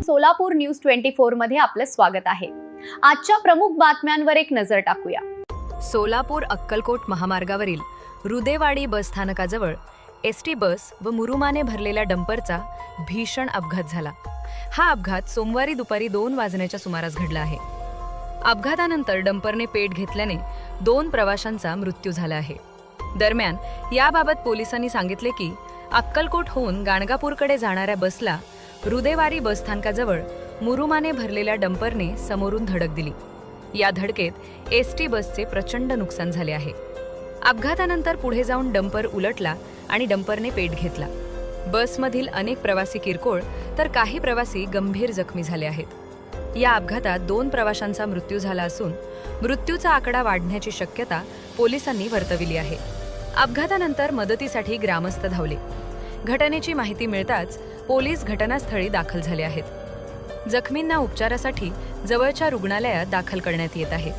Solapur news 24 मध्ये आपलं स्वागत आहे। आजच्या प्रमुख बातम्यांवर एक नजर टाकूया। सोलापूर अक्कलकोट महामार्गावरील रुदेवाडी बस स्थानकाजवळ एसटी बस व मुरुमाने भरलेल्या डंपरचा भीषण अपघात झाला। हा अपघात सोमवारी दुपारी 2 वाजण्याच्या सुमारास घडला आहे। अपघातानंतर डंपरने पेट घेतल्याने 2 प्रवाशांचा मृत्यू झाला आहे। दरम्यान याबाबत पोलिसांनी सांगितले की अक्कलकोटहून गाणगापूरकडे जाणाऱ्या बसला रुदेवाडी बस स्थानकाजवळ मुरुमाने भरलेल्या डंपरने समोरून धडक दिली। या धडकेत एसटी बसचे प्रचंड नुकसान झाले आहे। अपघातानंतर पुढे जाऊन डंपर उलटला आणि डंपरने पेट घेतला। बसमधील अनेक प्रवासी किरकोळ तर काही प्रवासी गंभीर जखमी झाले आहेत। या अपघातात 2 प्रवाशांचा मृत्यू झाला असून मृत्यूचा आकडा वाढण्याची शक्यता पोलिसांनी वर्तविली आहे। अपघातानंतर मदतीसाठी ग्रामस्थ धावले। घटनेची माहिती मिळताच पोलीस घटनास्थळी दाखल झाले आहेत। जखमींना उपचारासाठी जवळच्या रुग्णालयात दाखल करण्यात येत आहे।